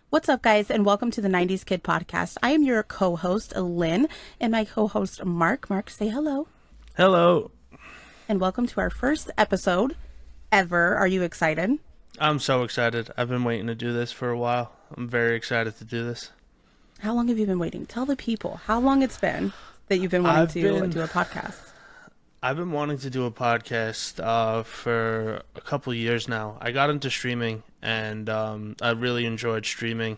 What's up, guys, and welcome to the 90's Kid Podcast. I am your co-host, Lynne, and my co-host, Mark. Mark, say hello. Hello. And welcome to our first episode ever. Are you excited? I'm so excited. I've been waiting to do this for a while. I'm very excited to do this. How long have you been waiting? Tell the people how long it's been that you've been wanting to do a podcast. I've been wanting to do a podcast for a couple of years now. I got into streaming, and I really enjoyed streaming,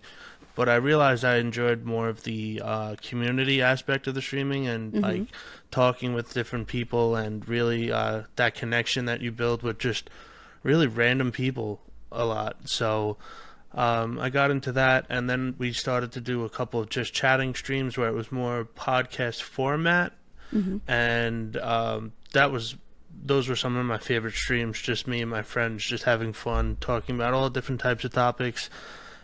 but I realized I enjoyed more of the community aspect of the streaming and like talking with different people and really that connection that you build with just really random people a lot. So I got into that, and then we started to do a couple of just chatting streams where it was more podcast format. And those were some of my favorite streams, just me and my friends just having fun talking about all different types of topics.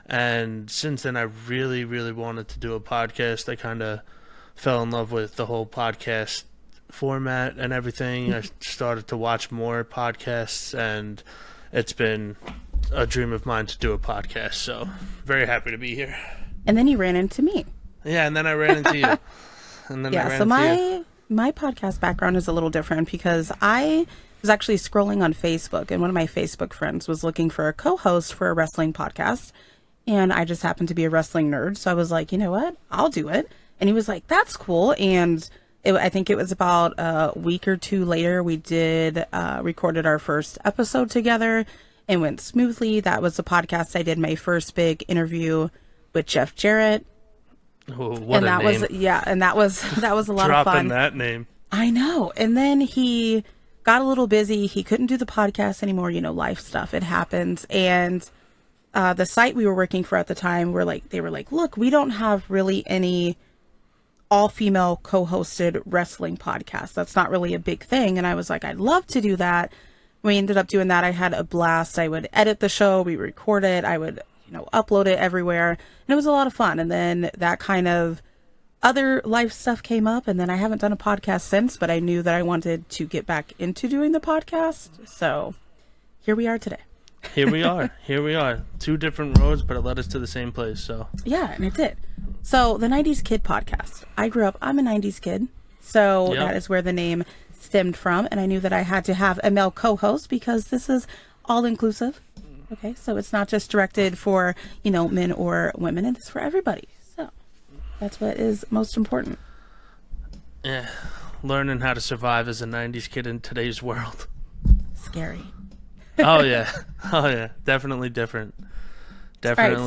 And since then I really wanted to do a podcast. I kind of fell in love with the whole podcast format and everything. I started to watch more podcasts, and it's been a dream of mine to do a podcast, so very happy to be here. And then you ran into me. Yeah, and then I ran into you. And then My podcast background is a little different because I was actually scrolling on Facebook, and one of my Facebook friends was looking for a co-host for a wrestling podcast, and I just happened to be a wrestling nerd, so I was like, you know what, I'll do it. And he was like, that's cool. And I think it was about a week or two later, we recorded our first episode together and went smoothly. That was the podcast I did my first big interview with Jeff Jarrett. Oh, what a name. That was a lot of fun. Dropping that name. I know. And then he got a little busy. He couldn't do the podcast anymore. You know, life stuff. It happens. And the site we were working for at the time, they were like, look, we don't have really any all-female co-hosted wrestling podcast. That's not really a big thing. And I was like, I'd love to do that. We ended up doing that. I had a blast. I would edit the show. We record it. I would upload it everywhere, and it was a lot of fun. And then that kind of other life stuff came up, and then I haven't done a podcast since, but I knew that I wanted to get back into doing the podcast. So here we are today. Here we are. Two different roads, but it led us to the same place. So yeah, and it did. So the 90's Kid Podcast. I'm a 90's kid. So That is where the name stemmed from. And I knew that I had to have a male co-host because this is all inclusive. Okay, so it's not just directed for, men or women, it's for everybody. So that's what is most important. Yeah, learning how to survive as a 90's kid in today's world. Scary. Oh yeah, definitely different. Definitely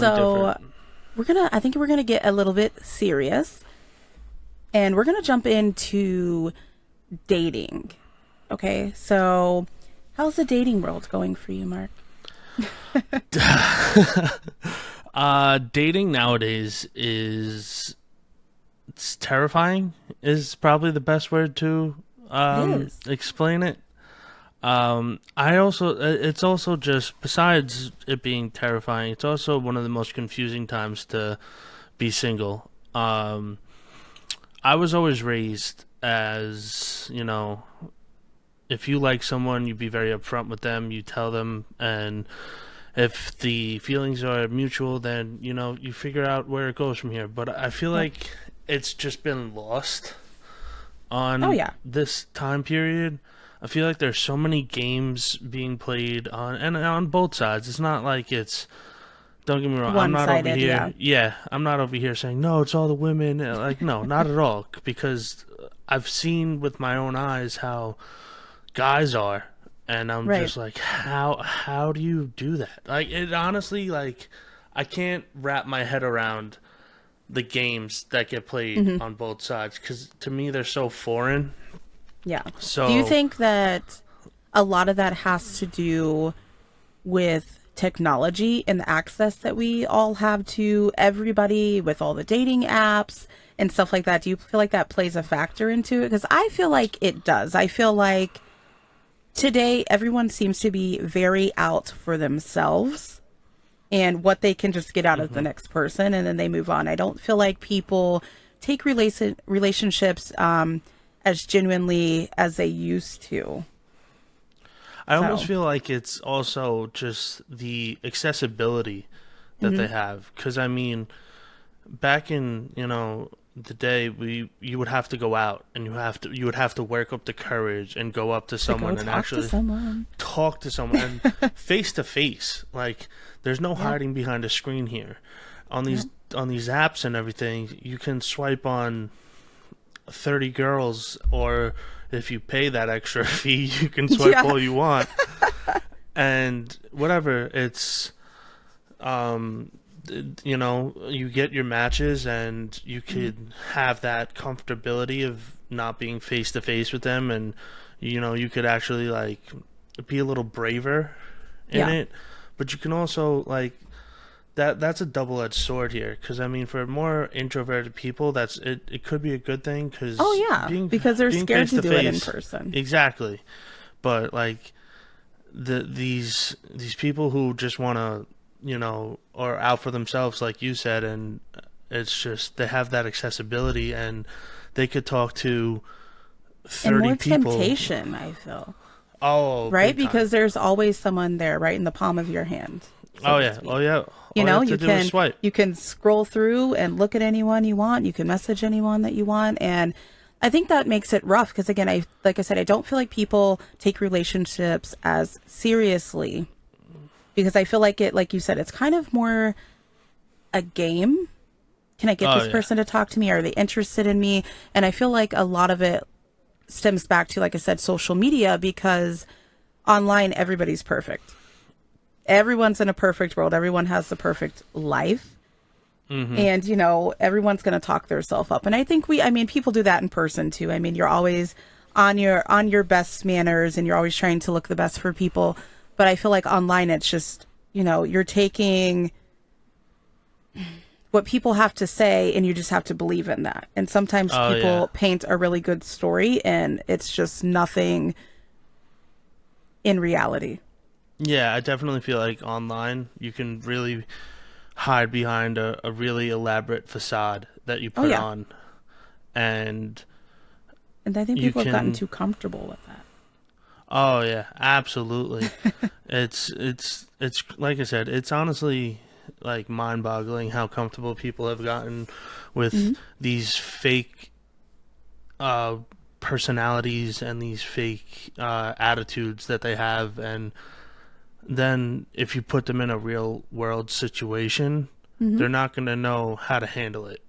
different. I think we're gonna get a little bit serious, and we're gonna jump into dating. Okay, so how's the dating world going for you, Mark? Dating nowadays it's terrifying is probably the best word to explain it. It's also just, besides it being terrifying, it's also one of the most confusing times to be single. I was always raised as, if you like someone, you be very upfront with them, you tell them, and if the feelings are mutual, then, you figure out where it goes from here. But I feel like it's just been lost on this time period. I feel like there's so many games being played on both sides. It's not like it's, don't get me wrong, I'm not over here. Yeah, I'm not over here saying, no, it's all the women. Like, no, not at all. Because I've seen with my own eyes how guys are, and I'm just like, how do you do that? Like, it honestly, like, I can't wrap my head around the games that get played on both sides, because to me they're so foreign. Yeah. So do you think that a lot of that has to do with technology and the access that we all have to everybody with all the dating apps and stuff like that? Do you feel like that plays a factor into it? Because I feel like it does. I feel like today everyone seems to be very out for themselves and what they can just get out of the next person, and then they move on. I don't feel like people take relationships as genuinely as they used to. I almost feel like it's also just the accessibility that they have. Because, I mean, back in, the day, you would have to go out and you would have to work up the courage and go up to someone and actually talk to someone and face to face. Like, there's no hiding behind a screen here. On these apps and everything, you can swipe on 30 girls, or if you pay that extra fee, you can swipe all you want. And whatever, it's you get your matches, and you could have that comfortability of not being face to face with them, and you could actually like be a little braver in it. But you can also like that's a double-edged sword here, because I mean, for more introverted people, it could be a good thing, because because they're scared to do it in person. Exactly. But like these people who just want to are out for themselves, like you said, and it's just they have that accessibility, and they could talk to 30 and more people. Temptation, I feel. Oh, right, because there's always someone there, right in the palm of your hand. So oh yeah. You can scroll through and look at anyone you want. You can message anyone that you want, and I think that makes it rough because, again, like I said, I don't feel like people take relationships as seriously, because I feel like like you said, it's kind of more a game. Can I get this person to talk to me? Are they interested in me? And I feel like a lot of it stems back to, like I said, social media, because online everybody's perfect. Everyone's in a perfect world. Everyone has the perfect life. And, everyone's going to talk their self up. And I think people do that in person too. I mean, you're always on your best manners, and you're always trying to look the best for people. But I feel like online, it's just, you're taking what people have to say, and you just have to believe in that. And sometimes people paint a really good story, and it's just nothing in reality. Yeah, I definitely feel like online you can really hide behind a really elaborate facade that you put on. And I think people have gotten too comfortable with that. Oh yeah, absolutely. It's like I said, it's honestly like mind-boggling how comfortable people have gotten with these fake personalities and these fake attitudes that they have. And then if you put them in a real world situation, they're not going to know how to handle it.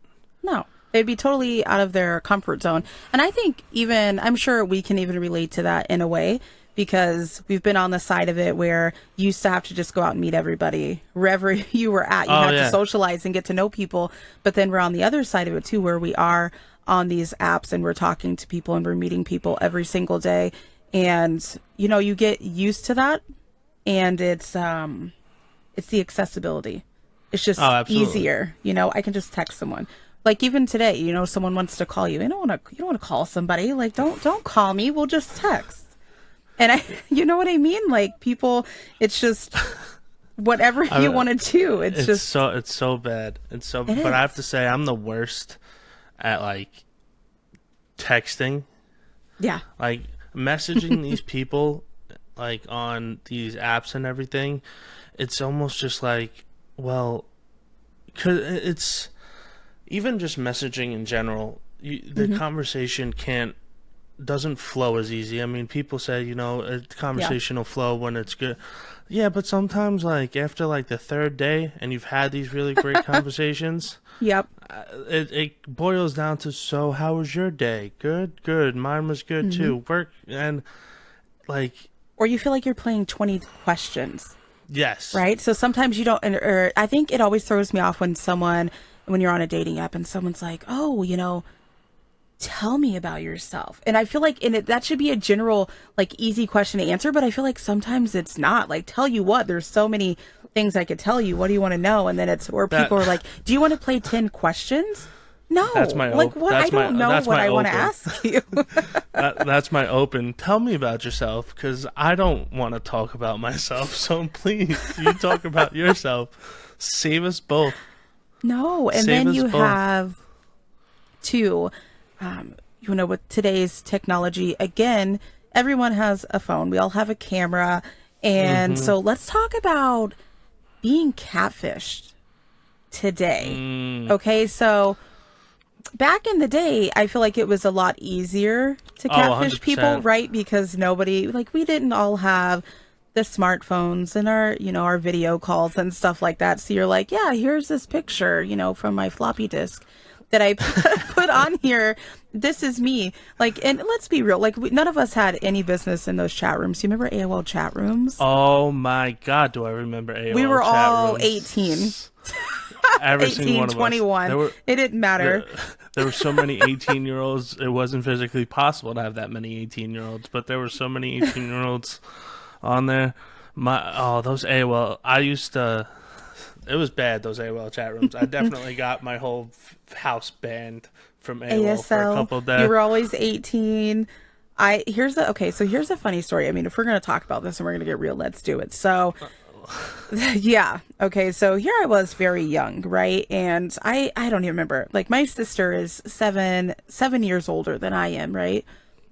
No, they'd be totally out of their comfort zone. And I think I'm sure we can even relate to that in a way, because we've been on the side of it where you used to have to just go out and meet everybody wherever you were at. You had to socialize and get to know people. But then we're on the other side of it too, where we are on these apps and we're talking to people and we're meeting people every single day. And, you get used to that. And it's the accessibility. It's just easier. I can just text someone. Like even today, someone wants to call you. You don't want to call somebody. Like don't call me. We'll just text. And you know what I mean? Like people, it's just whatever you want to do. It's so bad. But I have to say, I'm the worst at like texting. Yeah. Like messaging these people. Like on these apps and everything, it's almost just like, well, cause it's even just messaging in general. The conversation doesn't flow as easy. I mean, people say, a conversation will flow when it's good. Yeah, but sometimes like after like the third day and you've had these really great conversations. Yep. It boils down to, so how was your day? Good. Mine was good too. Work and like. Or you feel like you're playing 20 questions. Yes. Right? So sometimes you don't, or I think it always throws me off when you're on a dating app and someone's like, oh, tell me about yourself. And I feel like that should be a general, like easy question to answer, but I feel like sometimes it's not. Like, tell you what, there's so many things I could tell you. What do you want to know? And then people are like, do you want to play 10 questions? No, that's my what? I don't know what I want to ask you. That's my open. Tell me about yourself, because I don't want to talk about myself. So please, you talk about yourself. Save us both. No, and then you have to, with today's technology, again, everyone has a phone. We all have a camera. And so let's talk about being catfished today. Okay, so back in the day, I feel like it was a lot easier to catfish people, right? Because nobody, we didn't all have the smartphones and our video calls and stuff like that. So you're like, yeah, here's this picture, from my floppy disk that I put on here. This is me. And let's be real, none of us had any business in those chat rooms. You remember AOL chat rooms? Oh my God, do I remember AOL? We were chat all rooms. 18. Every 18, single one of 21. It didn't matter. There were so many 18-year-olds. It wasn't physically possible to have that many 18-year-olds, but there were so many 18-year-olds on there. Those AOL. It was bad, those AOL chat rooms. I definitely got my whole house banned from AOL for a couple of days. You were always 18. Here's a funny story. I mean, if we're going to talk about this and we're going to get real, let's do it. So, yeah. Okay. So here I was very young, right? And I don't even remember. My sister is 7 years older than I am, right?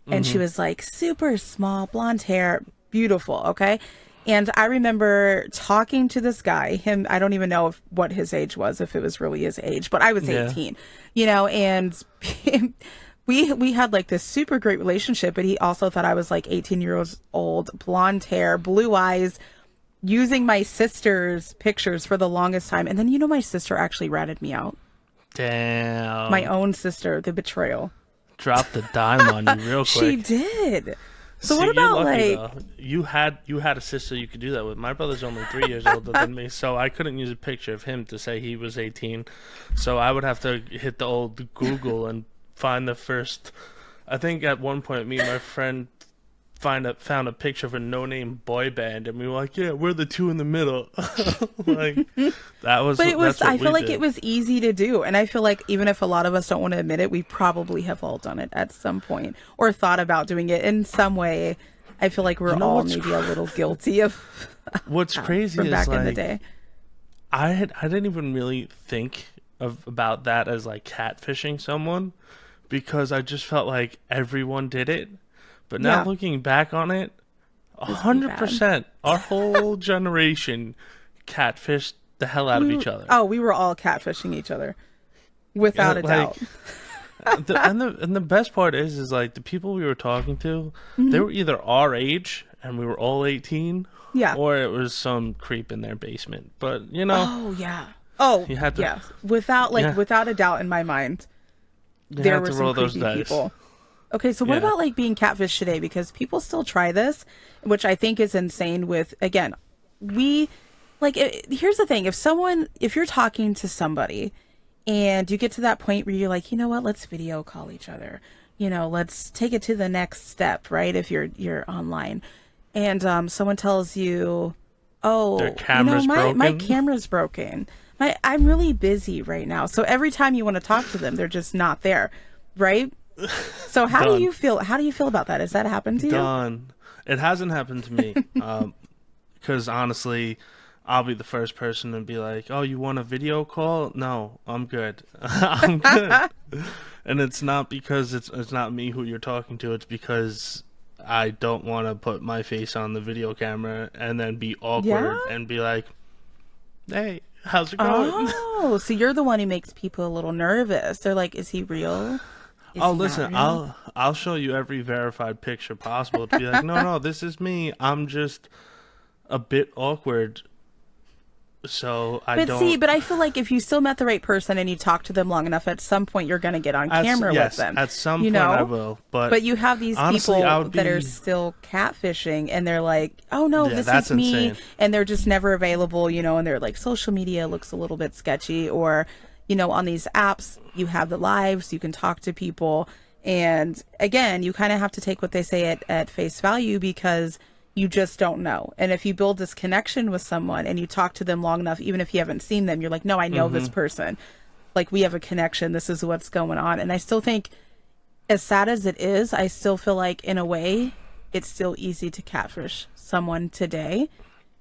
And she was super small, blonde hair, beautiful. Okay. And I remember talking to this guy, I don't even know what his age was, if it was really his age, but I was 18, and we had this super great relationship, but he also thought I was 18 years old, blonde hair, blue eyes, using my sister's pictures for the longest time. And then, my sister actually ratted me out. Damn. My own sister, the betrayal. Dropped the dime on you real quick. She did. So what about you had a sister you could do that with? My brother's only 3 years older than me, so I couldn't use a picture of him to say he was 18. So I would have to hit the old Google and find the first. I think at one point, me and my friend found a picture of a no-name boy band, and we were like, yeah, we're the two in the middle. That was. But it was. I feel like it was easy to do, and I feel like even if a lot of us don't want to admit it, we probably have all done it at some point or thought about doing it in some way. I feel like we're all maybe a little guilty of. What's crazy from is back in the day. I didn't even really think about that as catfishing someone, because I just felt like everyone did it. But now looking back on it, 100%, our whole generation catfished the hell out of each other. Oh, we were all catfishing each other, without a doubt. And the best part is the people we were talking to, they were either our age and we were all 18, or it was some creep in their basement. But oh yeah, you had to, without a doubt in my mind, there were some creepy people. Okay, so what about being catfished today? Because people still try this, which I think is insane. With, again, here's the thing: if you're talking to somebody and you get to that point where you're like, you know what, let's video call each other, let's take it to the next step, right? If you're online, and someone tells you, oh, my camera's broken, I'm really busy right now, so every time you want to talk to them, they're just not there, right? So how do you feel about that? Has that happened to you? Done. It hasn't happened to me. Because honestly, I'll be the first person to be like, oh, you want a video call? No, I'm good. I'm good. And it's not because it's not me who you're talking to. It's because I don't want to put my face on the video camera and then be awkward and be like, hey, how's it going? Oh, so you're the one who makes people a little nervous. They're like, is he real? Listen, I'll show you every verified picture possible to be like, no, this is me. I'm just a bit awkward. So but I feel like if you still met the right person and you talk to them long enough, at some point you're going to get on camera with them. At some point I will. But you have these people that are still catfishing, and they're like, oh no, this is me. Insane. And they're just never available, and they're like, social media looks a little bit sketchy, or, on these apps, you have the lives, you can talk to people. And again, you kind of have to take what they say at face value, because you just don't know. And if you build this connection with someone and you talk to them long enough, even if you haven't seen them, you're like, no, I know this person. We have a connection. This is what's going on. And I still think, as sad as it is, I still feel like, in a way, it's still easy to catfish someone today,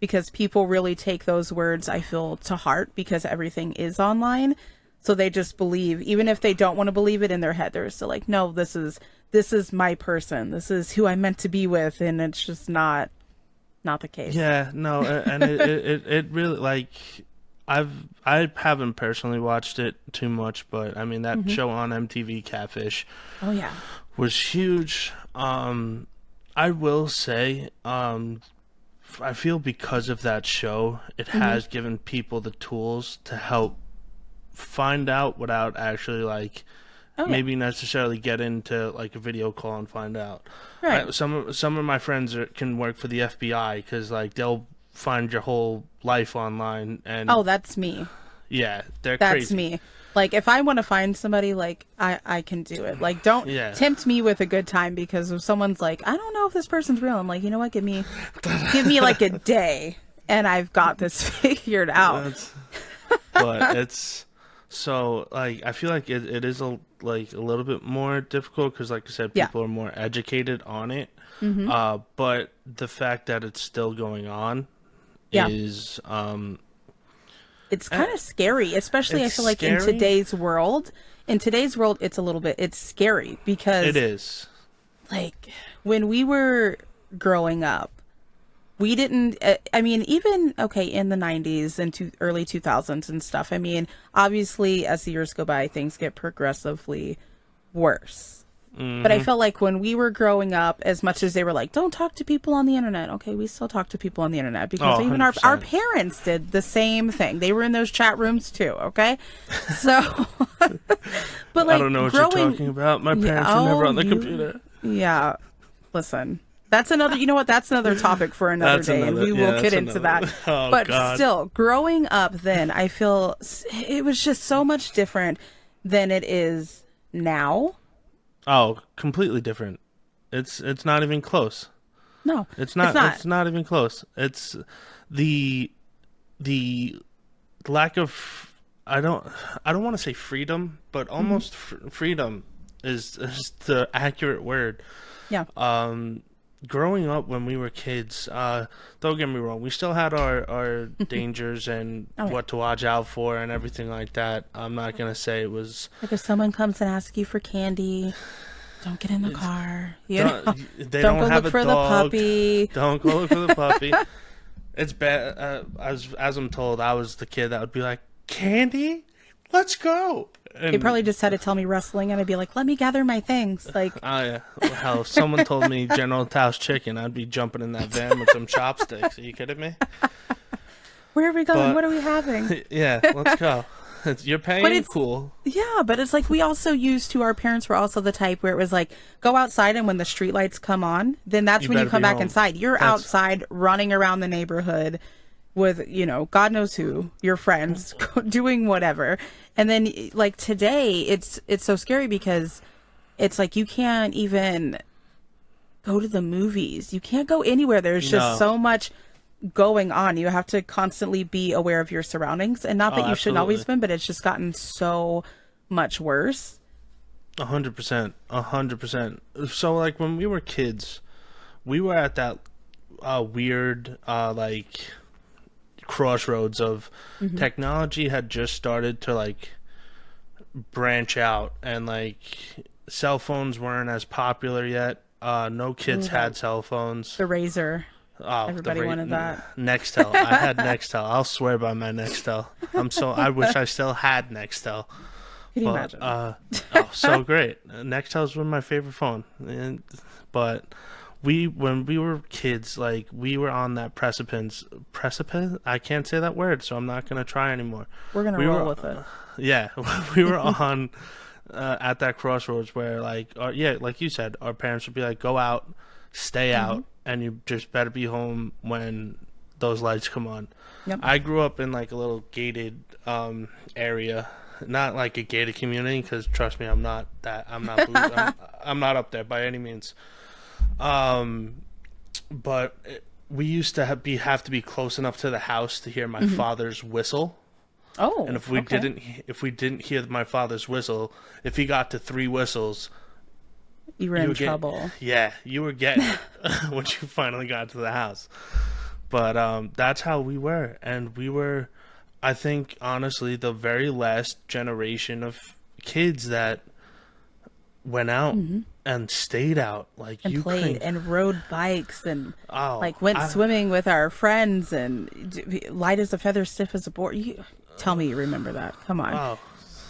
because people really take those words, I feel, to heart, because everything is online. So they just believe, even if they don't want to believe it in their head, they're still like, no, this is my person. This is who I'm meant to be with. And it's just not the case. Yeah, no, and it really, like, I haven't personally watched it too much, but I mean that show on MTV, Catfish, Oh yeah. was huge. I will say, I feel because of that show, it has given people the tools to help find out without actually, like, maybe necessarily get into like a video call and find out. Right. Some of my friends can work for the FBI because like they'll find your whole life online and Oh, that's me. yeah, they're That's crazy. me. Like, if I want to find somebody, like, I can do it. Like, don't tempt me with a good time, because if someone's like, I don't know if this person's real, I'm like, you know what? Give me like a day, and I've got this figured out. But it's so, like, I feel like it is a little bit more difficult because, like I said, people are more educated on it. But the fact that it's still going on is it's kind of scary, especially I feel like in today's world. In today's world, it's scary because it is. Like, when we were growing up, we didn't, I mean, even, okay, in the 90s and early 2000s and stuff, I mean, obviously, as the years go by, things get progressively worse. But I felt like when we were growing up, as much as they were like, don't talk to people on the internet, okay, we still talk to people on the internet, because even our parents did the same thing. They were in those chat rooms too, okay? So, but like, I don't know what you're talking about. My parents were never on the computer. Yeah, listen. That's another, you know what? That's another topic for another day, and we will get into that. Oh, but God. Still, growing up then, I feel it was just so much different than it is now. Oh, completely different. It's not even close. No, it's not. It's not even close. It's the lack of, I don't want to say freedom, but almost freedom is the accurate word. Yeah. Growing up when we were kids, don't get me wrong, we still had our dangers and what to watch out for and everything like that. I'm not going to say it was... Like, if someone comes and asks you for candy, don't get in the car. Don't go have look a for dog. the puppy. Don't go look for the puppy. It's bad. As I'm told, I was the kid that would be like, candy? Let's go. And they probably just had to tell me wrestling, and I'd be like, let me gather my things. Like, oh yeah. Well, hell, if someone told me General Tao's chicken, I'd be jumping in that van with some chopsticks. Are you kidding me? Where are we going? What are we having? Yeah, let's go. You're paying, but it's cool. Yeah, but it's like, we also used to, our parents were also the type where it was like, go outside, and when the street lights come on, then that's when you come back inside. You're outside running around the neighborhood with, you know, God knows who, your friends, doing whatever. And then, like, today, it's so scary because it's like, you can't even go to the movies. You can't go anywhere. There's just so much going on. You have to constantly be aware of your surroundings. And not that you shouldn't always been, but it's just gotten so much worse. 100%. 100%. So, like, when we were kids, we were at that weird, like... crossroads of technology had just started to like branch out, and like cell phones weren't as popular yet. No kids had cell phones. The Razor. Oh, everybody wanted that. Nextel. I had Nextel. I'll swear by my Nextel. I wish I still had Nextel. Can you imagine? So great. Nextel's one of my favorite phone. But when we were kids, like, we were on that precipice. I can't say that word, so I'm not gonna try anymore. We're gonna roll with it. Yeah, we were on at that crossroads where, like, like you said, our parents would be like, "Go out, stay out, and you just better be home when those lights come on." Yep. I grew up in like a little gated area, not like a gated community, because trust me, I'm not I'm not up there by any means. But we used to have to be close enough to the house to hear my father's whistle. Oh, and if we didn't hear my father's whistle, if he got to 3 whistles, you were in trouble. Yeah, you were getting it once you finally got to the house. But that's how we were, and we were. I think, honestly, the very last generation of kids that went out and stayed out. Like, and you played couldn't... and rode bikes and Oh, like went swimming with our friends and light as a feather, stiff as a board. You tell me you remember that. Come on. Oh,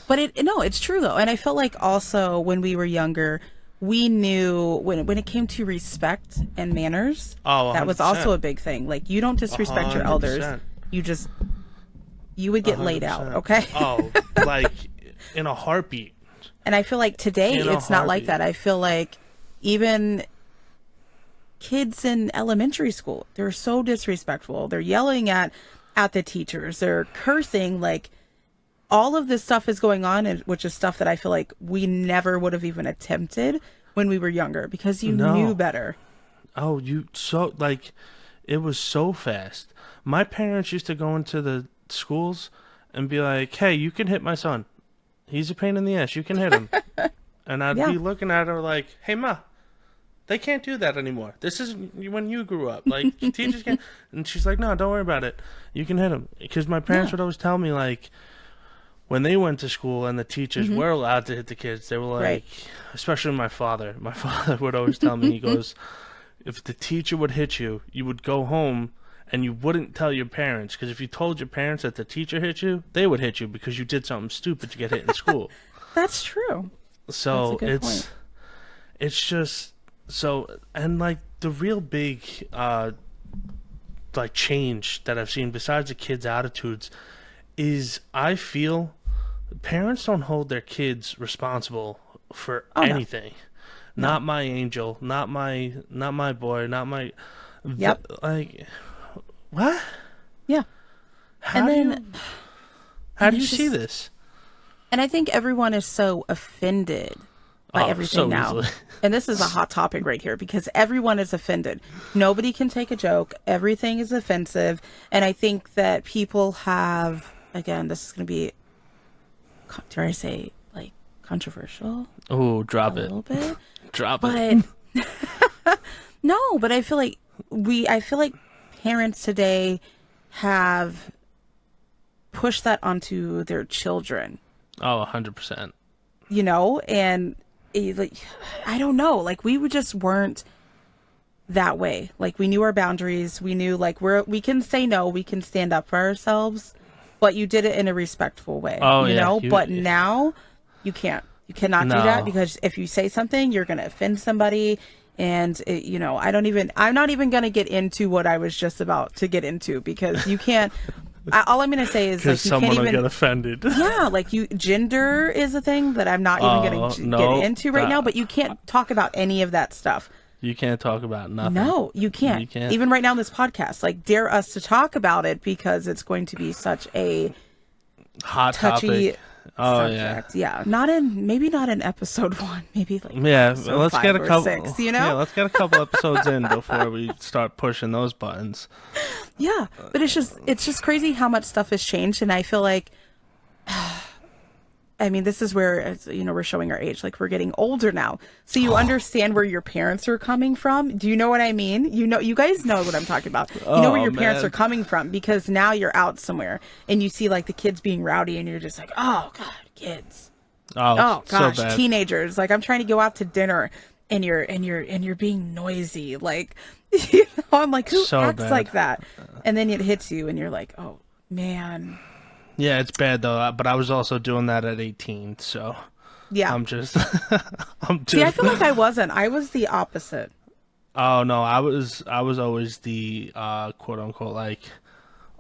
But it's true though. And I felt like also when we were younger, we knew when it came to respect and manners, that was 100%. also a big thing. Like, you don't disrespect your elders. 100%. You would get laid out. Okay. Oh, like in a heartbeat. And I feel like today In a it's not like heartbeat. that. I feel like even kids in elementary school, they're so disrespectful. They're yelling at the teachers. They're cursing. Like, all of this stuff is going on, which is stuff that I feel like we never would have even attempted when we were younger because you knew better. Oh, it was so fast. My parents used to go into the schools and be like, "Hey, you can hit my son. He's a pain in the ass. You can hit him." And I'd be looking at her like, "Hey, Ma, they can't do that anymore. This is when you grew up. Like, teachers can't." And she's like, "No, don't worry about it. You can hit him." Because my parents would always tell me, like, when they went to school and the teachers were allowed to hit the kids, they were like, especially my father. My father would always tell me, he goes, if the teacher would hit you, you would go home and you wouldn't tell your parents. Because if you told your parents that the teacher hit you, they would hit you because you did something stupid to get hit in school. That's true. So That's a good point. it's just so, and like the real big like change that I've seen besides the kids' attitudes is I feel parents don't hold their kids responsible for anything. No. Not my angel, not my boy, not my like what? Yeah. How do you see this? And I think everyone is so offended by everything so now. easily. And this is a hot topic right here because everyone is offended. Nobody can take a joke. Everything is offensive. And I think that people have, again, this is going to be, dare I say, like, controversial? Oh, drop a it. little bit. Drop it. But no, but I feel like parents today have pushed that onto their children. Oh, 100%. You know, and like, I don't know, like we just weren't that way. Like, we knew our boundaries. We knew, like, we can say no, we can stand up for ourselves, but you did it in a respectful way. Oh, you yeah. know, but now you can't. You cannot do that because if you say something, you're going to offend somebody. And, you know, I'm not even going to get into what I was just about to get into because you can't. All I'm going to say is, like, you someone can't will even get offended. Yeah, like, gender is a thing that I'm not even going to get into right now, but you can't talk about any of that stuff. You can't talk about nothing. No, you can't. You can't. Even right now in this podcast, like, dare us to talk about it because it's going to be such a hot touchy topic. Oh, subject. Yeah. Maybe not in episode 1, maybe like let's get a couple 6, you know? Yeah, let's get a couple episodes in before we start pushing those buttons. Yeah, but it's just crazy how much stuff has changed, and I feel like I mean, this is where, you know, we're showing our age. Like, we're getting older now. So you understand where your parents are coming from. Do you know what I mean? You know, you guys know what I'm talking about. You know where your parents are coming from because now you're out somewhere and you see, like, the kids being rowdy and you're just like, oh, God, kids. Oh gosh, so bad. Teenagers. Like, I'm trying to go out to dinner and you're being noisy. Like, you know, I'm like, who acts like that? And then it hits you and you're like, oh, man. Yeah, it's bad though. But I was also doing that at 18, so yeah, I'm just. See, I feel like I wasn't. I was the opposite. Oh no, I was always the quote unquote like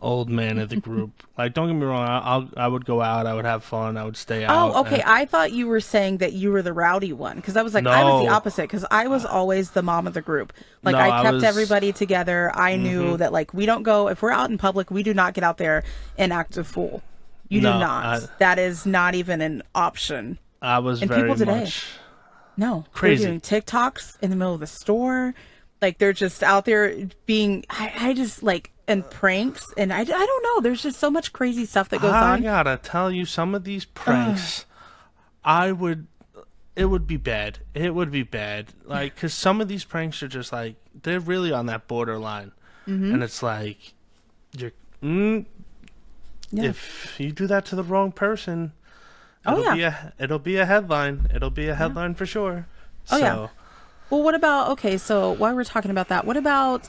old man of the group. Like, don't get me wrong, I would go out, I would have fun, I would stay out. Oh, okay. I thought you were saying that you were the rowdy one because I was like, I was the opposite because I was always the mom of the group. Like, I kept everybody together. I knew that, like, we don't go, if we're out in public, we do not get out there and act a fool. You do not. That is not even an option. I was and very people today, much crazy. They're doing TikToks in the middle of the store. Like, they're just out there being, I just, like, and pranks, and I don't know. There's just so much crazy stuff that goes on. I gotta tell you, some of these pranks, it would be bad. It would be bad. Like, because some of these pranks are just like, they're really on that borderline. And it's like, if you do that to the wrong person, it'll be a headline. It'll be a headline for sure. Oh, yeah. Well, what about, okay, so while we're talking about that, what about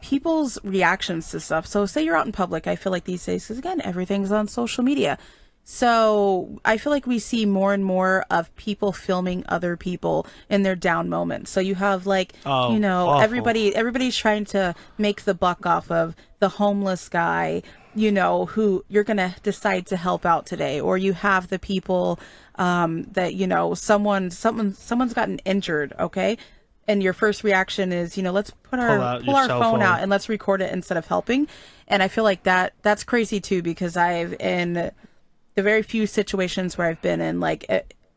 people's reactions to stuff? So say you're out in public, I feel like these days, because again, everything's on social media. So I feel like we see more and more of people filming other people in their down moments. So you have like, awful. everybody's trying to make the buck off of the homeless guy, who you're going to decide to help out today. Or you have the people that, someone's gotten injured. Okay. And your first reaction is, let's pull our phone out and let's record it instead of helping. And I feel like that's crazy too, because in the very few situations where I've been in, like,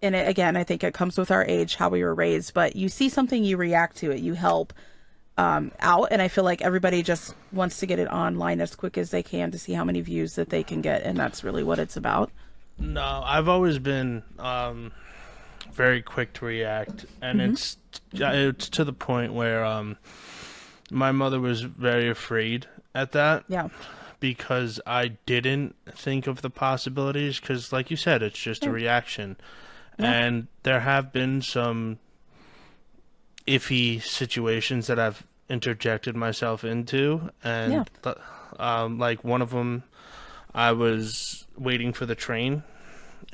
and again, I think it comes with our age, how we were raised, but you see something, you react to it, you help out. And I feel like everybody just wants to get it online as quick as they can to see how many views that they can get. And that's really what it's about. No, I've always been very quick to react. And it's to the point where my mother was very afraid at that. Yeah. Because I didn't think of the possibilities, because like you said, it's just a reaction. And there have been some iffy situations that I've interjected myself into, and like one of them, I was waiting for the train,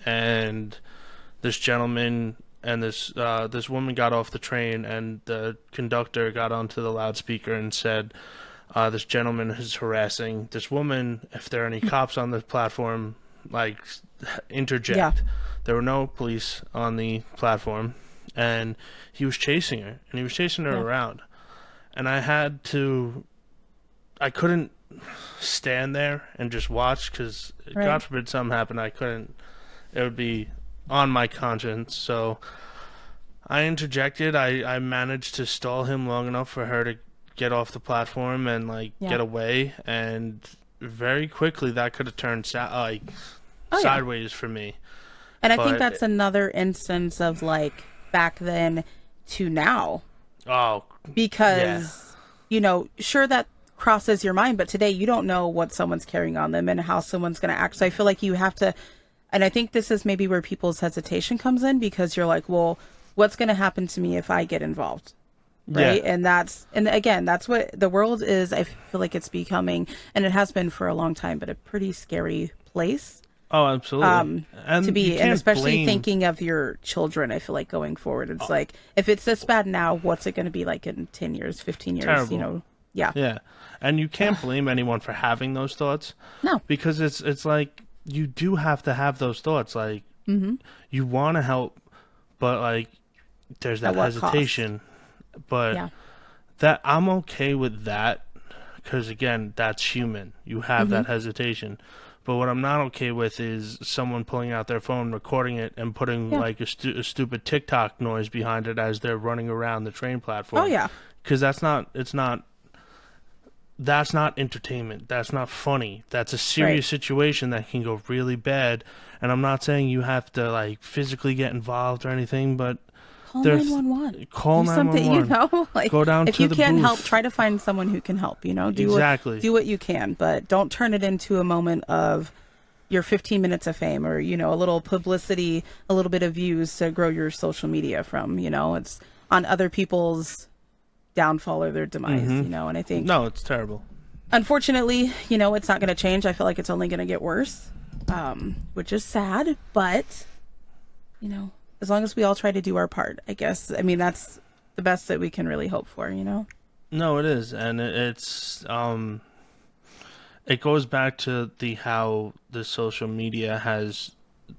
and this gentleman and this woman got off the train, and the conductor got onto the loudspeaker and said, this gentleman is harassing this woman. If there are any cops on the platform, like, interject. Yeah. There were no police on the platform, and he was chasing her, around. And I couldn't stand there and just watch, because God forbid something happened. It would be on my conscience. So I interjected. I managed to stall him long enough for her to get off the platform and get away, and very quickly that could have turned sideways for me. And I think that's another instance of like back then to now. Oh, because sure, that crosses your mind, but today you don't know what someone's carrying on them and how someone's going to act. So I feel like you have to, and I think this is maybe where people's hesitation comes in, because you're like, well, what's going to happen to me if I get involved? Right. Yeah. And again, that's what the world is. I feel like it's becoming, and it has been for a long time, but a pretty scary place. Oh, absolutely. And to be, and especially thinking of your children, I feel like going forward, it's like, if it's this bad now, what's it going to be like in 10 years, 15 years, Terrible. Yeah. Yeah. And you can't blame anyone for having those thoughts. No. Because it's like, you do have to have those thoughts. Like, you want to help, but like, there's that hesitation. Cost? But that I'm okay with that, because again, that's human. You have that hesitation. But what I'm not okay with is someone pulling out their phone, recording it, and putting like a stupid TikTok noise behind it as they're running around the train platform. Oh yeah, because that's not entertainment. That's not funny. That's a serious situation that can go really bad. And I'm not saying you have to like physically get involved or anything, but call 911. Call 911. Like, go down to the booth. If you can't help, try to find someone who can help. Do do what you can, but don't turn it into a moment of your 15 minutes of fame, or a little publicity, a little bit of views to grow your social media from. It's on other people's downfall or their demise. And I think it's terrible. Unfortunately, it's not going to change. I feel like it's only going to get worse, which is sad. But as long as we all try to do our part, I guess. I mean, that's the best that we can really hope for, No, it is. And it's, it goes back to how the social media has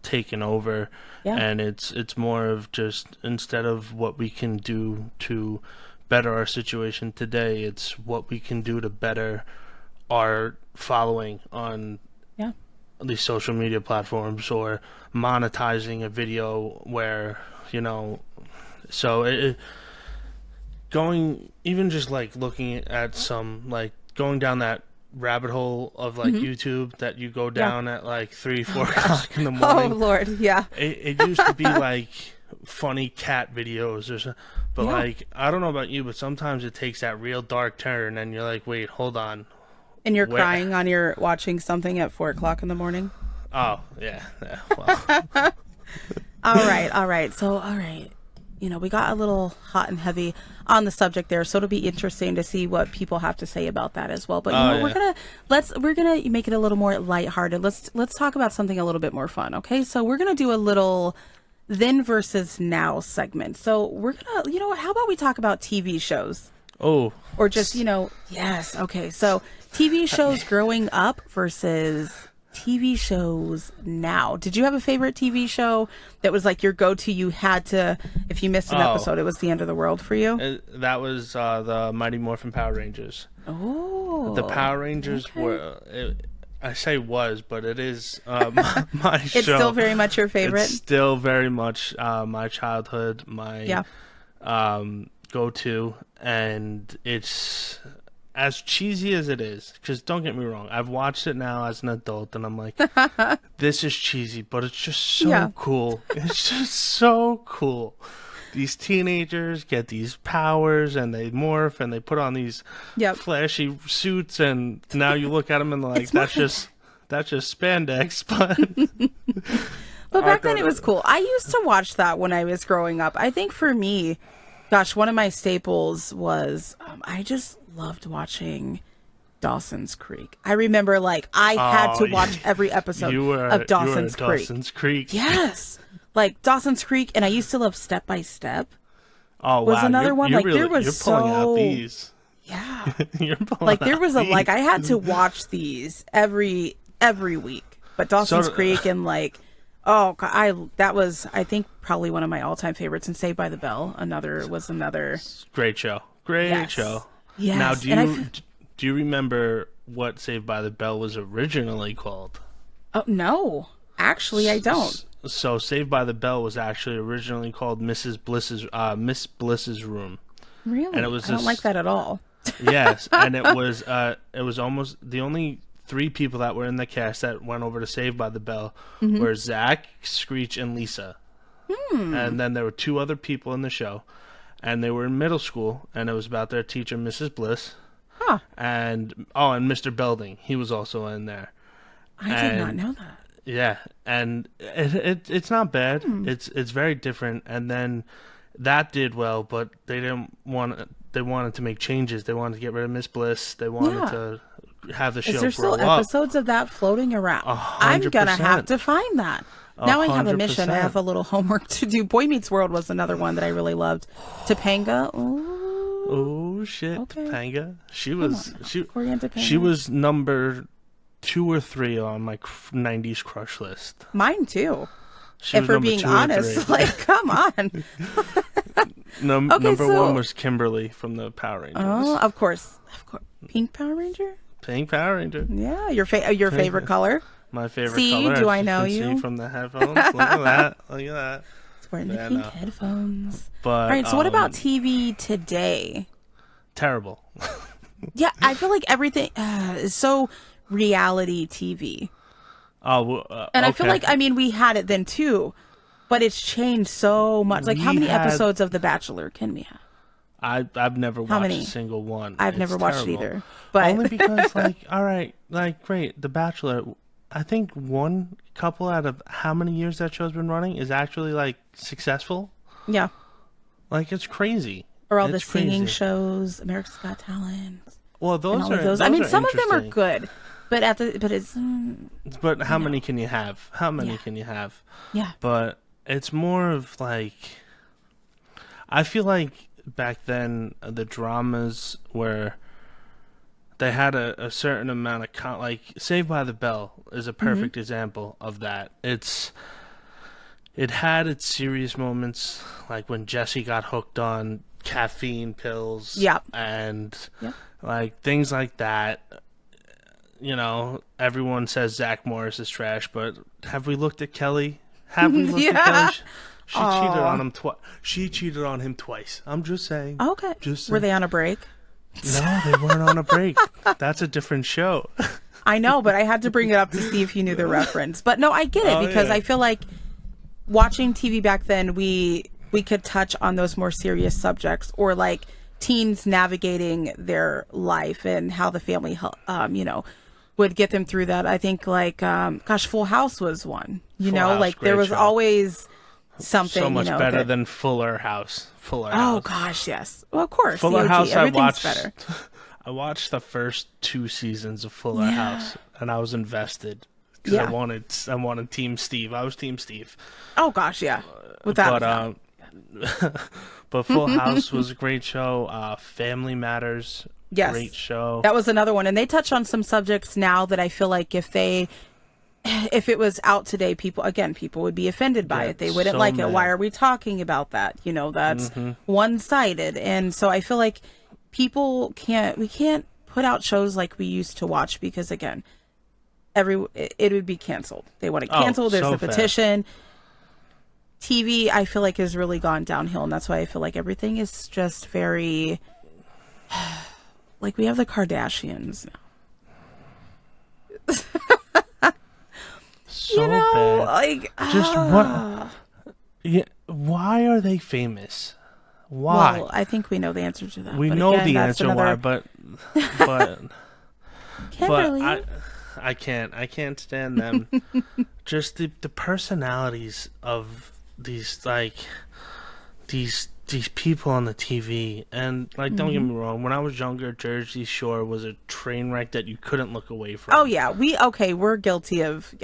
taken over. Yeah. And it's more of just, instead of what we can do to better our situation today, it's what we can do to better our following on these social media platforms, or monetizing a video where so going, even just like looking at some, like going down that rabbit hole of like YouTube that you go down at like 3-4 o'clock in the morning. Oh Lord, yeah. It used to be like funny cat videos or something, but like, I don't know about you, but sometimes it takes that real dark turn and you're like, wait, hold on, And you're crying on your watching something at 4:00 in the morning. Oh yeah. Well. All right. So, all right. We got a little hot and heavy on the subject there, so it'll be interesting to see what people have to say about that as well. But we're gonna make it a little more lighthearted. Let's talk about something a little bit more fun. Okay, so we're gonna do a little then versus now segment. So we're gonna, how about we talk about TV shows? Oh, or just yes. Okay, so TV shows growing up versus TV shows now. Did you have a favorite TV show that was like your go-to? You had to, if you missed an episode, it was the end of the world for you? That was the Mighty Morphin Power Rangers. Oh. The Power Rangers were, I say was, but it is my show. It's still very much your favorite? It's still very much my childhood, my go-to, and it's as cheesy as it is, because don't get me wrong, I've watched it now as an adult, and I'm like, this is cheesy, but it's just so cool. It's just so cool. These teenagers get these powers, and they morph, and they put on these flashy suits, and now you look at them and like, that's just spandex, but back then it was cool. I used to watch that when I was growing up. I think for me, gosh, one of my staples was I just loved watching Dawson's Creek. I remember I had to watch every episode of Dawson's Creek. Dawson's Creek. Yes. Like Dawson's Creek, and I used to love Step by Step. Oh, was wow. another one. You're there was you're pulling out these. Yeah. You're pulling there was these. I had to watch these every week. But Dawson's Creek and that was, I think, probably one of my all-time favorites. And Saved by the Bell, another. Great show. Great show. Yes. Now, do you remember what Saved by the Bell was originally called? Oh, no. Actually, I don't. So Saved by the Bell was actually originally called Miss Bliss's Room. Really? And it was I don't like that at all. Yes, and it was almost the only 3 people that were in the cast that went over to Saved by the Bell were Zach, Screech, and Lisa. And then there were 2 other people in the show, and they were in middle school, and it was about their teacher, Mrs. Bliss. Huh. And Mr. Belding, he was also in there. I did not know that. Yeah, and it's not bad. It's very different. And then that did well, but they didn't want. They wanted to make changes. They wanted to get rid of Miss Bliss. They wanted to have the show grow up. Is there still episodes of that floating around? 100%. I'm gonna have to find that. Now 100%. I have a mission. I have a little homework to do. Boy Meets World was another one that I really loved. Topanga. Ooh. Oh shit, okay. Topanga. She Topanga. was number 2 or 3 on my 90's crush list. Mine too. If we're being honest, come on. Number 1 was Kimberly from the Power Rangers. Oh, of course. Pink Power Ranger. Pink Power Ranger. Yeah, your favorite color. My favorite color. Do I know you? See from the headphones. Look at that. It's wearing the pink headphones. But, all right. So what about TV today? Terrible. Yeah, I feel like everything is so reality TV. And I feel like, we had it then too, but it's changed so much. Like, how many episodes of The Bachelor can we have? I've never watched a single one. I've never watched it either. But only because, all right, great, The Bachelor. I think one couple out of how many years that show's been running is actually, successful. Yeah. It's crazy. Or all the singing shows, America's Got Talent. Well, those some of them are good. But it's. But how many can you have? How many can you have? Yeah. But it's more of I feel like back then the dramas were. They had a certain amount of Saved by the Bell is a perfect example of that. It had its serious moments, like when Jesse got hooked on caffeine pills. Yep. And things like that. Everyone says Zach Morris is trash, but have we looked at Kelly? Have we looked at Kelly? She cheated on him twice. She cheated on him twice. I'm just saying. Okay. Were they on a break? No, they weren't on a break. That's a different show. I know, but I had to bring it up to see if you knew the reference. But no, I get it because I feel like watching TV back then, we could touch on those more serious subjects or teens navigating their life and how the family, would get them through that. I think Full House was one, there was always something, so much better than Fuller House. Oh gosh, yes. Well, of course. Fuller House, everything's better. I watched the first 2 seasons of Fuller House, and I was invested because I wanted Team Steve. I was Team Steve. Oh gosh, yeah. Without but Full House was a great show. Family Matters, great show. That was another one, and they touch on some subjects now that I feel like if it was out today, people would be offended by it. They wouldn't like it. Why are we talking about that? That's one-sided. And so I feel like we can't put out shows like we used to watch because, again, it would be canceled. They want it canceled. There's a petition. TV, I feel like, has really gone downhill, and that's why I feel like everything is just very like we have the Kardashians now. Bad. Just what? Yeah, why are they famous? Why? Well, I think we know the answer to that. We know the answer why, but Kimberly. I can't stand them. Just the personalities of these people on the TV, and don't get me wrong, when I was younger, Jersey Shore was a train wreck that you couldn't look away from. Oh yeah, we're guilty of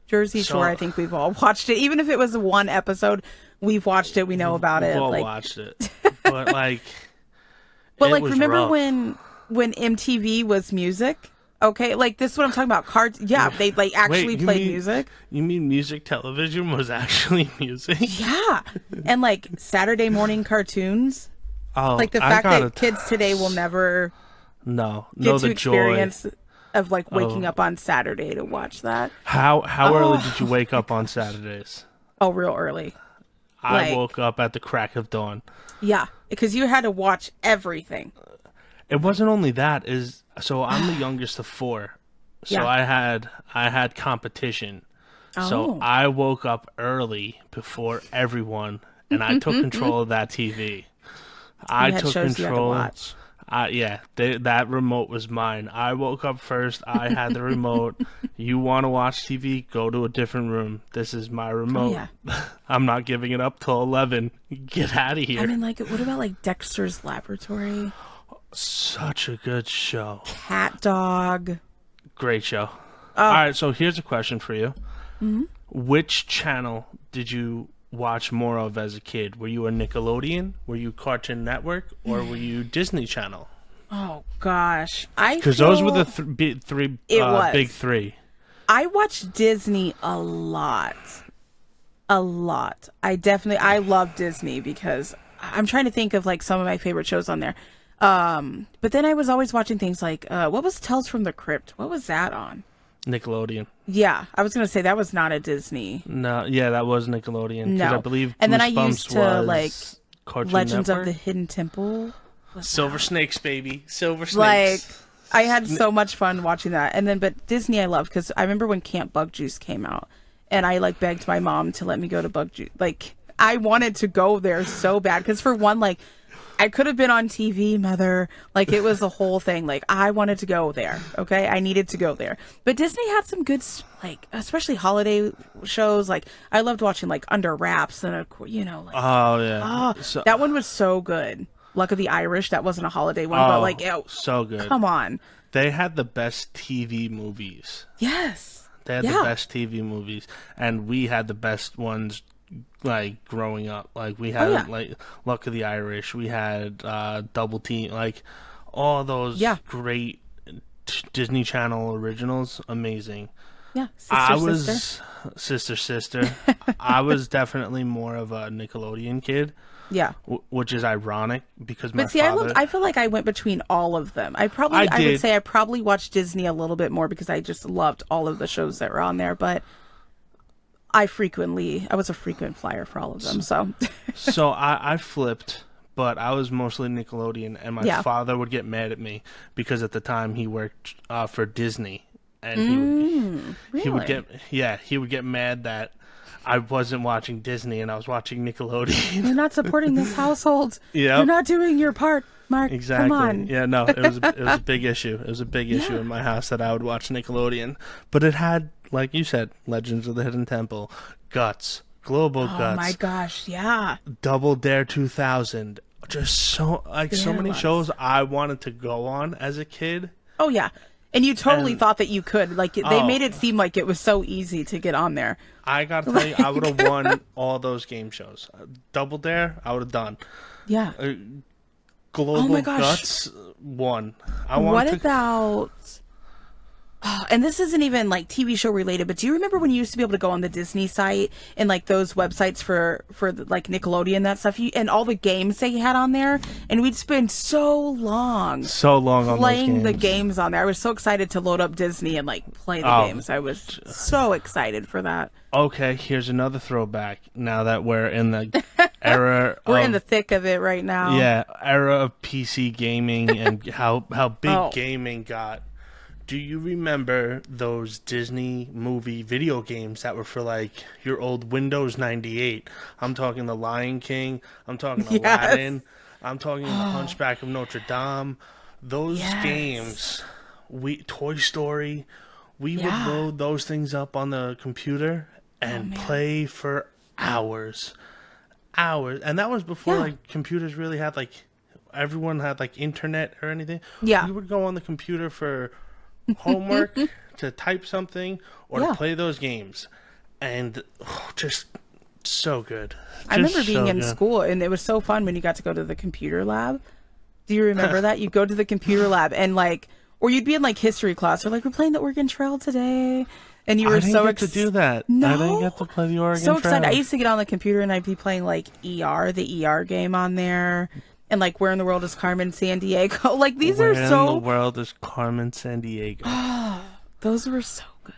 Jersey Shore. I think we've all watched it, even if it was one episode. We've watched it. We know about it. We've all watched it, but remember rough. when MTV was music? Okay, this is what I'm talking about. Cards, they actually played music. You mean music television was actually music? Yeah, and Saturday morning cartoons. Oh, the fact that kids today will never get to experience of waking up on Saturday to watch that. How early did you wake up on Saturdays? Oh, real early. I woke up at the crack of dawn. Yeah, because you had to watch everything. It wasn't only that. So I'm the youngest of 4. So I had competition. Oh. So I woke up early before everyone, and I took control of that TV. I took control. That remote was mine. I woke up first. I had the remote. You want to watch TV? Go to a different room. This is my remote. Oh, yeah. I'm not giving it up till 11. Get out of here. I mean, what about Dexter's Laboratory? Such a good show. Cat Dog. Great show. All right, so here's a question for you. Mm-hmm. Which channel did you watch more of as a kid? Were you a Nickelodeon? Were you Cartoon Network? Or were you Disney Channel? Oh, gosh. Because those were the big 3. I watched Disney a lot. A lot. I love Disney because I'm trying to think of some of my favorite shows on there. But then I was always watching things what was Tales from the Crypt? What was that on? Nickelodeon. Yeah, I was gonna say that was not a Disney. No, yeah, that was Nickelodeon. No, I believe. And then I used to Cartoon Legends Network? of the Hidden Temple. Silver Snakes, baby, Silver Snakes. I had so much fun watching that. And then, but Disney I loved because I remember when Camp Bug Juice came out, and I begged my mom to let me go to Bug Juice. I wanted to go there so bad because for one, I could have been on TV, Mother. It was the whole thing. I wanted to go there. Okay, I needed to go there. But Disney had some good, especially holiday shows. I loved watching Under Wraps and oh yeah, that one was so good. Luck of the Irish. That wasn't a holiday one, but so good. Come on, they had the best TV movies. Yes, they had the best TV movies, and we had the best ones. Growing up, we had Luck of the Irish, we had Double Team, all those great Disney Channel originals, amazing. Yeah, Sister. I was definitely more of a Nickelodeon kid. Yeah, which is ironic because I feel like I went between all of them. I would say I probably watched Disney a little bit more because I just loved all of the shows that were on there, but. I was a frequent flyer for all of them, so. So I flipped, but I was mostly Nickelodeon, and my father would get mad at me because at the time he worked for Disney, and he would get mad that I wasn't watching Disney and I was watching Nickelodeon. You're not supporting this household. Yeah. You're not doing your part, Mark. Exactly. Come on. Yeah, no, it was a big issue. It was a big issue in my house that I would watch Nickelodeon. But it had, like you said, Legends of the Hidden Temple, Guts, Global Guts. Oh my gosh, yeah. Double Dare 2000. Just so many shows I wanted to go on as a kid. Oh yeah. And you totally thought that you could. Like, they made it seem like it was so easy to get on there. I got to tell you, I would have won all those game shows. Double Dare, I would have done. Yeah. Global Guts, won. What about... Oh, and this isn't even like TV show related, but do you remember when you used to be able to go on the Disney site and like those websites for like Nickelodeon, that stuff, and all the games they had on there, and we'd spend so long on playing the games on there. I was so excited to load up Disney and like play the games. I was so excited for that. Okay, here's another throwback. Now that we're in the era, we're in the thick of it right now. Yeah, era of PC gaming and how big gaming got. Do you remember those Disney movie video games that were for like your old Windows 98? I'm talking The Lion King. I'm talking Aladdin. I'm talking The Hunchback of Notre Dame. Those games, Toy Story, we would load those things up on the computer and play for hours. And that was before like computers really had like, everyone had like internet or anything. Yeah. We would go on the computer for homework, to type something, or to play those games, and just so good. I remember being in school, and it was so fun when you got to go to the computer lab. Do you remember that? You'd go to the computer lab, and like, or you'd be in like history class, or like, we're playing the Oregon Trail today, and you were so excited to do that. No, I didn't get to play the Oregon Trail. So excited! I used to get on the computer, and I'd be playing like the ER game on there. And like, Where in the World is Carmen Sandiego? Like, these are so... Where in the world is Carmen Sandiego? Those were so good.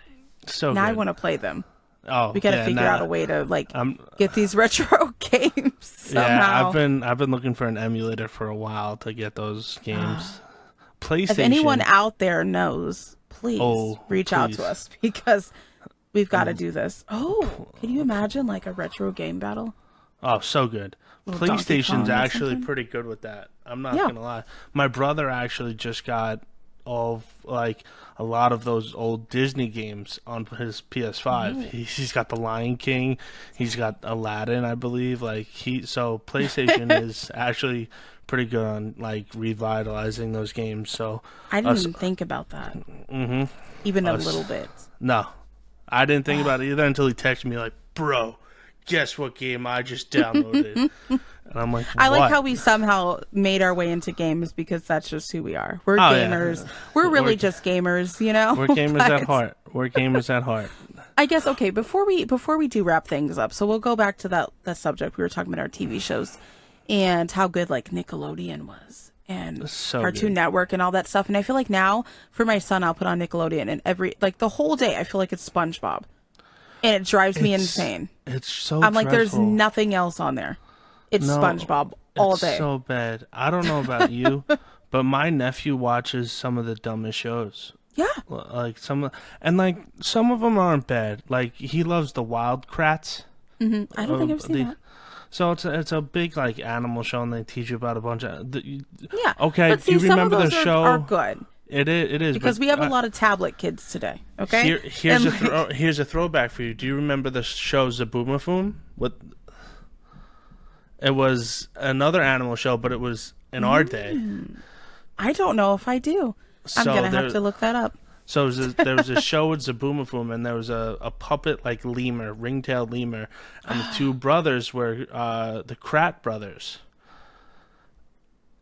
So now good. I want to play them. Oh, we got to figure out a way to like get these retro games somehow. Yeah, I've been looking for an emulator for a while to get those games. PlayStation. If anyone out there knows, please reach out to us, because we've got to do this. Oh, can you imagine like a retro game battle? Oh, so good. PlayStation's actually pretty good with that. I'm not gonna lie. My brother actually just got a lot of those old Disney games on his PS5. He's got The Lion King. He's got Aladdin, I believe. So PlayStation is actually pretty good on like revitalizing those games. So I didn't even think about that. Even a little bit. No, I didn't think about it either until he texted me like, "Bro, guess what game I just downloaded?" And I'm like, what? I like how we somehow made our way into games, because that's just who we are. We're gamers. Yeah. We're really just gamers, you know? We're gamers at heart. We're gamers at heart. I guess, okay, before we do wrap things up, so we'll go back to that subject. We were talking about our TV shows and how good like Nickelodeon was and Cartoon Network and all that stuff. And I feel like now for my son, I'll put on Nickelodeon, and the whole day I feel like it's SpongeBob. And it drives me insane. It's so I'm like, there's nothing else on there. It's SpongeBob all day. It's so bad. I don't know about you, but my nephew watches some of the dumbest shows. Yeah. Like some of them aren't bad. Like, he loves the Wild Kratts. I don't think I've seen that. So it's a big like animal show, and they teach you about a bunch of yeah. Okay, but see, do you remember some of the those show? Are good. It is because we have a lot of tablet kids today. Okay. Here's a throwback for you. Do you remember the show Zaboomafoo? It was another animal show, but it was in our day. I don't know if I do. I'm gonna have to look that up. So there was a show with Zaboomafoo, and there was a puppet like lemur, ring-tailed lemur, and the two brothers were the Krat brothers.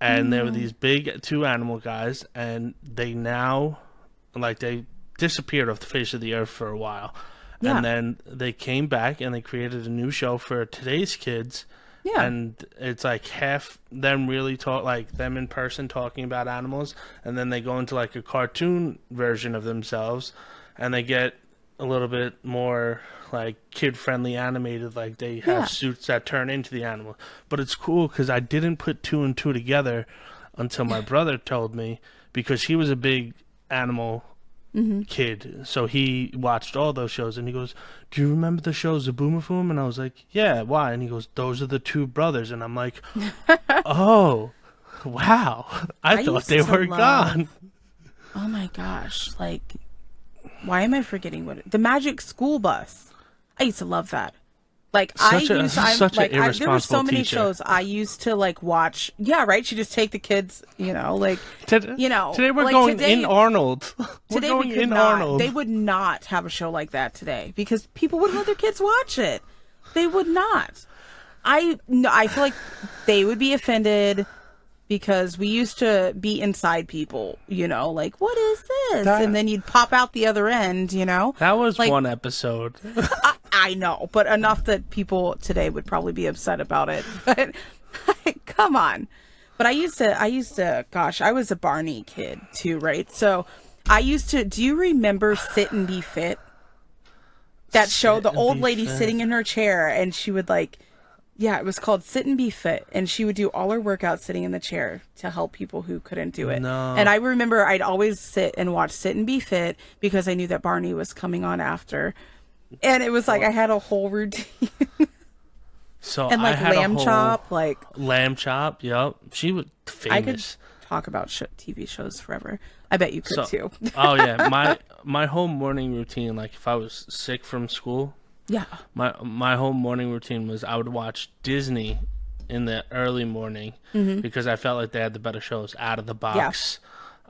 And they were these big two animal guys, and they disappeared off the face of the earth for a while. Yeah. And then they came back, and they created a new show for today's kids. Yeah. And it's like half them really talk, like them in person talking about animals, and then they go into like a cartoon version of themselves, and they get a little bit more like kid-friendly animated, like they have suits that turn into the animal. But it's cool because I didn't put two and two together until my brother told me, because he was a big animal kid, so he watched all those shows, and he goes, "Do you remember the show Zaboomafoo?" And I was like, "Yeah, why?" And he goes, "Those are the two brothers." And I'm like, "Oh, wow! I thought they were gone." Oh my gosh! Like, why am I forgetting the Magic School Bus? I used to love that. Like, such an irresponsible there were so many teacher. shows I used to like watch. Yeah, right. She just take the kids, like, Today we're like going in Arnold. Today we could not. They would not have a show like that today because people wouldn't let their kids watch it. They would not. I feel like they would be offended because we used to be inside people, like, what is this? And then you'd pop out the other end, That was like, one episode. I know, but enough that people today would probably be upset about it. But come on. But I used to, gosh, I was a Barney kid too, right? So I used to, do you remember Sit and Be Fit? That show, the old lady sitting in her chair, and she would it was called Sit and Be Fit, and she would do all her workouts sitting in the chair to help people who couldn't do it. No. And I remember I'd always sit and watch Sit and Be Fit because I knew that Barney was coming on after. And it was like I had a whole routine. So and like lamb chop, lamb chop. Yep, she was famous. I could talk about TV shows forever. I bet you could too. Oh yeah, my whole morning routine, like if I was sick from school, my whole morning routine was I would watch Disney in the early morning because I felt like they had the better shows. Out of the Box.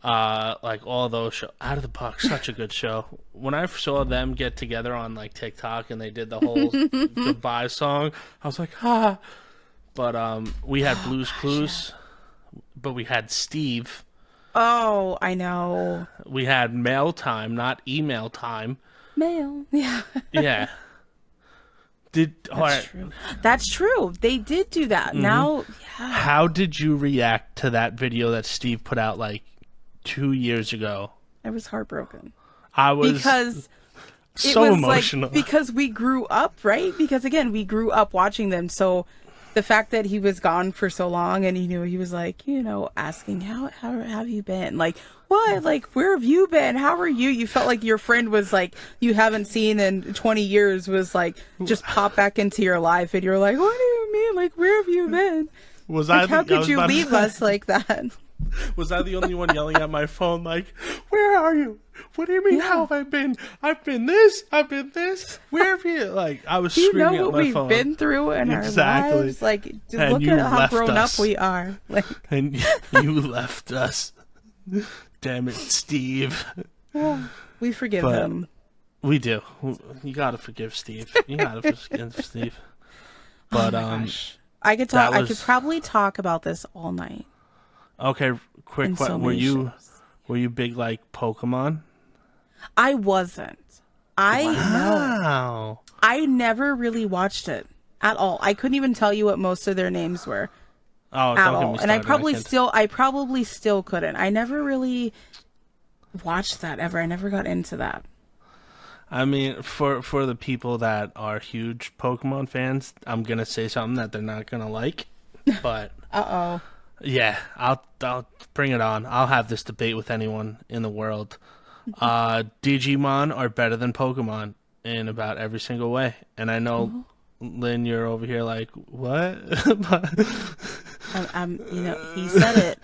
Like all those shows. Out of the Box, such a good show. When I saw them get together on like TikTok and they did the whole goodbye song, I was like, ah. But we had Blue's Clues, but we had Steve. Oh, I know. We had mail time, not email time. Mail, yeah. Yeah. True. That's true. They did do that. Now, How did you react to that video that Steve put out like 2 years ago? I was heartbroken. I was because so it was emotional. Because we grew up, right? Because again, we grew up watching them. So the fact that he was gone for so long, and he was like, asking how have you been? Like, what? Like, where have you been? How are you? You felt like your friend was like you haven't seen in 20 years was like just pop back into your life, and you're like, what do you mean? Like, where have you been? How could you leave us like that? Was I the only one yelling at my phone like, where are you? What do you mean, how have I been? I've been this. Where have you? Like, I was screaming at my phone. You know what we've been through in our lives? Like, just look at how grown up we are. Like, and you left us. Damn it, Steve. Well, we forgive him. We do. You gotta forgive Steve. But, gosh. I could probably talk about this all night. Okay, quick question. Were you big like Pokemon? I wasn't. Wow. I never really watched it at all. I couldn't even tell you what most of their names were. Oh, at don't all. get me started. And I probably still couldn't. I never really watched that ever. I never got into that. I mean, for the people that are huge Pokemon fans, I'm gonna say something that they're not gonna like, but yeah, I'll bring it on. I'll have this debate with anyone in the world. Digimon are better than Pokemon in about every single way, and I know Lynn, you're over here like, what? He said it.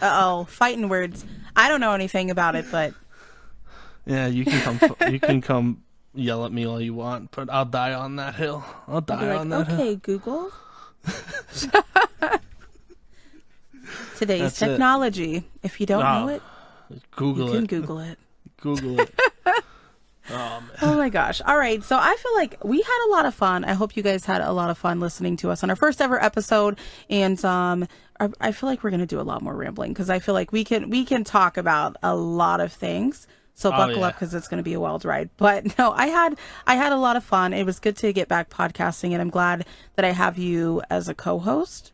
Fighting words. I don't know anything about it, but yeah, you can come yell at me all you want, but I'll die on that hill. Okay, Google. Today's technology. If you don't know it, Google you can Google it. Google it. Oh, man. Oh my gosh. All right. So I feel like we had a lot of fun. I hope you guys had a lot of fun listening to us on our first ever episode. And I feel like we're going to do a lot more rambling because I feel like we can talk about a lot of things. So buckle up because it's going to be a wild ride. But no, I had a lot of fun. It was good to get back podcasting, and I'm glad that I have you as a co-host.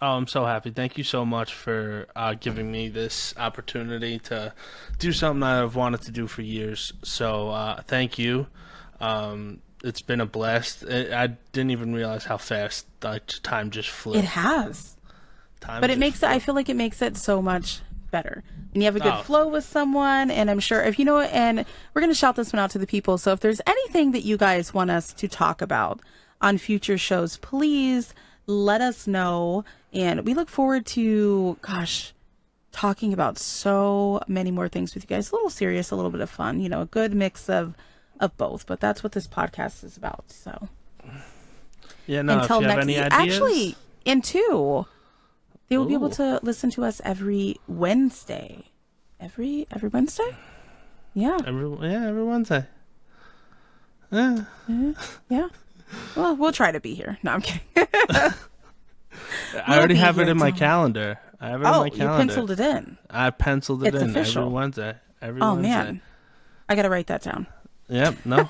Oh, I'm so happy. Thank you so much for giving me this opportunity to do something that I've wanted to do for years. So thank you. It's been a blast. I didn't even realize how fast time just flew. It has. But it makes it, I feel like it makes it so much better. And you have a good flow with someone, and I'm sure if you know it, and we're going to shout this one out to the people. So if there's anything that you guys want us to talk about on future shows, please let us know. And we look forward to, talking about so many more things with you guys. A little serious, a little bit of fun, a good mix of both. But that's what this podcast is about. So yeah, no, until if you have any ideas. Actually, in 2, they will be able to listen to us every Wednesday. Every Wednesday? Yeah. Every Wednesday. Yeah. Well, we'll try to be here. No, I'm kidding. I already have it in my calendar. I have it in my calendar. You penciled it in. I penciled it in official. every Wednesday. Man. I got to write that down. Yep, no.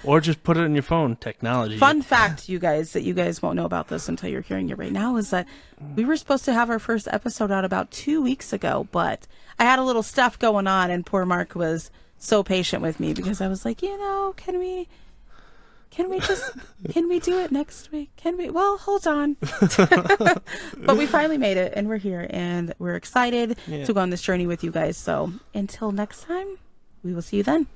Or just put it in your phone. Technology. Fun fact, you guys, that you guys won't know about this until you're hearing it right now, is that we were supposed to have our first episode out about 2 weeks ago, but I had a little stuff going on, and poor Mark was so patient with me because I was like, can we do it next week? Well, hold on. But we finally made it, and we're here, and we're excited to go on this journey with you guys. So until next time, we will see you then.